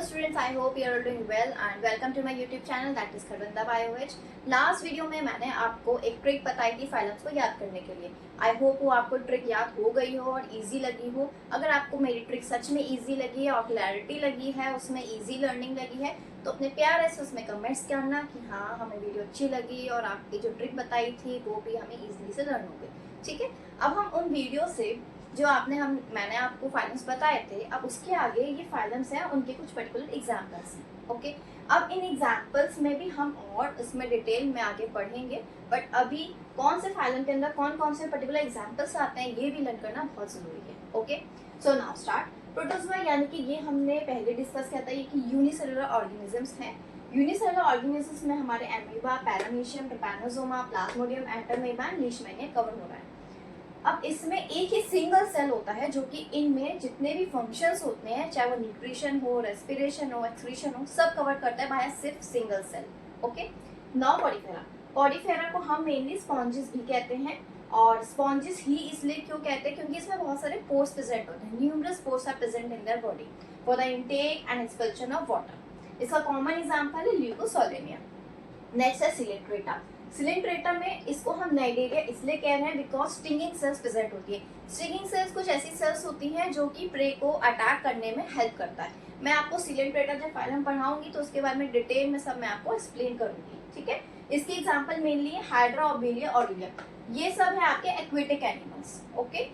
students, I hope you are all doing well and welcome to my YouTube channel that is Kharbanda बायोएच। Last video में मैंने आपको एक trick बताई थी फाइलम्स को याद करने के लिए। आई होप वो आपको ट्रिक याद हो गई हो और इजी लगी हो। अगर आपको मेरी ट्रिक सच में इजी लगी है और क्लैरिटी लगी है, उसमें इजी लर्निंग लगी है, तो अपने प्यार से उसमें कमेंट्स करना कि हाँ हमें वीडियो अच्छी लगी और आपकी जो ट्रिक बताई थी वो भी हमें ईजिली से लर्न हो गई। ठीक है, अब हम उन वीडियो से जो मैंने आपको फाइलम्स बताए थे, अब उसके आगे ये फाइलम्स हैं, उनके कुछ पर्टिकुलर एग्जांपल्स हैं। ओके, अब इन एग्जांपल्स में भी हम और उसमें डिटेल में आगे पढ़ेंगे, बट अभी कौन से फाइलम के अंदर कौन कौन से पर्टिकुलर एग्जांपल्स आते हैं ये भी लर्न करना बहुत जरूरी है। Okay, so now start. Protozoa यानी कि ये हमने पहले डिस्कस किया था, ये कि यूनिसेलुलर ऑर्गेनिजम्स हैं। यूनिसेलुलर ऑर्गेनिजम्स में हमारे amoeba, paramecium, trypanosoma, plasmodium, entamoeba, leishmania cover हो रहा है। अब इसमें एक ही सिंगल सेल होता है जो कि इनमें जितने भी फंक्शंस होते हैं, चाहे वो न्यूट्रिशन हो, रेस्पिरेशन हो, एक्सक्रीशन हो, सब कवर करता है बाय सिर्फ single cell. Okay, now porifera. Porifera को हम मेनली स्पॉन्जेस भी कहते हैं, और स्पॉन्जेस ही इसलिए क्यों कहते हैं क्योंकि इसमें बहुत सारे पोर्स प्रेजेंट होते हैं। Numerous pores are present in their body for the intake and expulsion of water. इसका कॉमन एग्जांपल है ल्यूकोसोलेनिया। नेक्स्ट है सिलेंट्रेटा। सिलेंट्रेटा में इसको हम नाइडेरिया इसलिए कह रहे हैं बिकॉज स्टिंगिंग सेल्स प्रेजेंट होती है। स्टिंगिंग सेल्स कुछ ऐसी सेल्स होती हैं जो कि प्रे को अटैक करने में हेल्प करता है। मैं आपको सिलेंट्रेटा जब फाइलम पढ़ाऊंगी तो उसके बारे में डिटेल में सब मैं आपको एक्सप्लेन करूंगी। ठीक है, इसकी एग्जांपल मेनली है हाइड्रा, ओबेलिया, ऑरिलिया। ये सब है आपके एक्वेटिक एनिमल्स। ओके,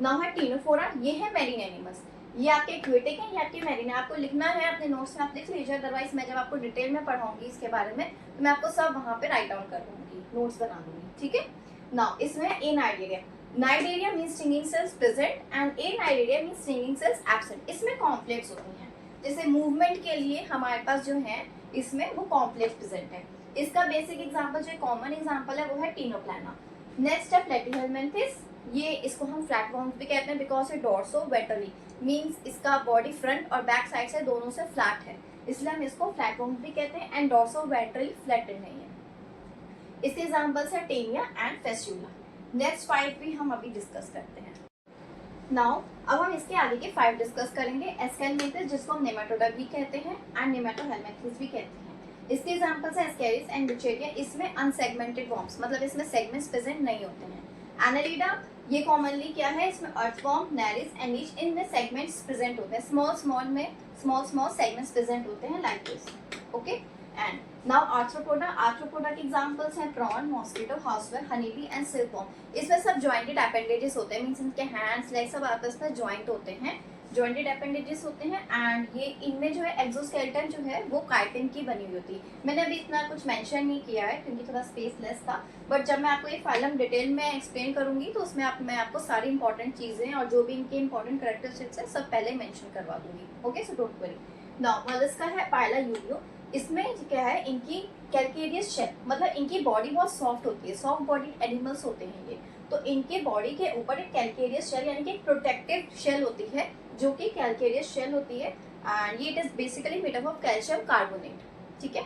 नाउ है टीनोफोरा, ये है मैरीन एनिमल्स। ये आपके एक्वेटिक है, ये आपके मैरीन है। आपको लिखना है अपने नोट्स में, आप लिख लीजिए, अदरवाइज मैं जब आपको डिटेल में पढ़ाऊंगी इसके बारे में तो मैं आपको सब वहां पे राइट डाउन कर दूंगी, नोट्स बना दूंगी। ठीक है, नाउ इसमें acnidaria. Cnidaria means stinging cells present and acnidaria means stinging cells absent. इसमें कॉम्प्लेक्स होती हैं, जैसे मूवमेंट के लिए हमारे पास जो है इसमें वो कॉम्प्लेक्स प्रेजेंट है। इसका बेसिक एग्जांपल जो कॉमन एग्जांपल है वो है टीनोप्लाना। नेक्स्ट है प्लेटीहेलमिन्थिस। ये इसको हम फ्लैटवर्म्स भी कहते हैं बिकॉज ये डोर्सो वेंट्रली मींस इसका बॉडी फ्रंट और बैक साइड से दोनों से फ्लैट है, इसलिए हम इसको फ्लैटवर्म्स भी कहते हैं। एंड डोर्सो वेंट्रली फ्लैटेड नहीं है। इसके एग्जांपल्स है टेनिया एंड फेस्टुला। नेक्स्ट 5 भी हम अभी डिस्कस करते हैं। नाउ अब हम इसके आगे के 5 डिस्कस करेंगे। एस्केलेटस जिसको हम नेमाटोडा भी कहते हैं एंड नेमाटोहेलमिन्थिस भी कहते हैं। इसके एग्जांपल्स है एस्केरिस एंड ब्यूचेरिया। इसमें अनसेगमेंटेड वर्म्स, मतलब इसमें सेगमेंट्स प्रेजेंट नहीं होते हैं। एनालिडा, ये कॉमनली क्या है, इसमें अर्थवर्म, नेरिस एंड नीच, इनमें सेगमेंट्स प्रेजेंट होते हैं। स्मॉल स्मॉल सेगमेंट्स प्रेजेंट होते हैं like this. Okay, and now Arthropoda. Arthropoda के एग्जांपल्स हैं prawn, mosquito, housefly, honeybee and silkworm. इसमें सब जॉइंटेड अपेंडेजेस होते हैं, मींस इनके हैंड्स, लेग्स सब आपस में जॉइंट होते हैं, जॉइंटेड अपेंडेजेस होते हैं। एंड ये इनमें जो है एक्सोस्केलेटन जो है वो काइटिन की बनी हुई होती है। मैंने अभी इतना कुछ मेंशन नहीं किया है क्योंकि थोड़ा स्पेस लेस था, बट जब मैं आपको ये फाइलम डिटेल में एक्सप्लेन करूंगी तो उसमें मैं आपको सारी इंपॉर्टेंट चीजें और जो भी इनके इंपॉर्टेंट कैरेक्टरिस्टिक्स है सब पहले मेंशन करवा दूंगी। Okay, so don't worry. Now Mollusca है पाइला यूरियो। इसमें क्या है, इनकी कैल्केरियस शेल, मतलब इनकी बॉडी बहुत सॉफ्ट होती है, सॉफ्ट बॉडी एनिमल्स होते हैं ये। तो इनके बॉडी के ऊपर एक कैल्केरियस शेल यानी कि एक प्रोटेक्टिव शेल होती है जो कि कैल्केरियस शेल होती है, एंड ये it is basically made up of calcium carbonate. ठीक है,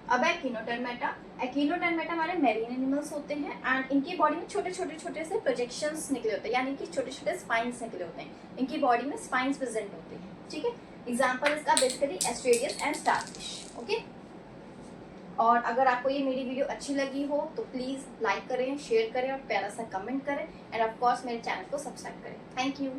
अब है एकिनोडर्मेटा। एकिनोडर्मेटा हमारे मैरीन एनिमल्स होते हैं एंड इनकी बॉडी में छोटे छोटे से प्रोजेक्शंस निकले होते हैं, यानी कि छोटे छोटे स्पाइंस निकले होते हैं। इनकी बॉडी में स्पाइंस प्रेजेंट होते हैं। ठीक है, एग्जांपल इसका बेसिकली एस्ट्रेडियस एंड स्टारफिश। ओके, और अगर आपको ये मेरी वीडियो अच्छी लगी हो तो प्लीज लाइक करें, शेयर करें और प्यारा सा कमेंट करें, एंड ऑफ कोर्स मेरे चैनल को सब्सक्राइब करें। Thank you.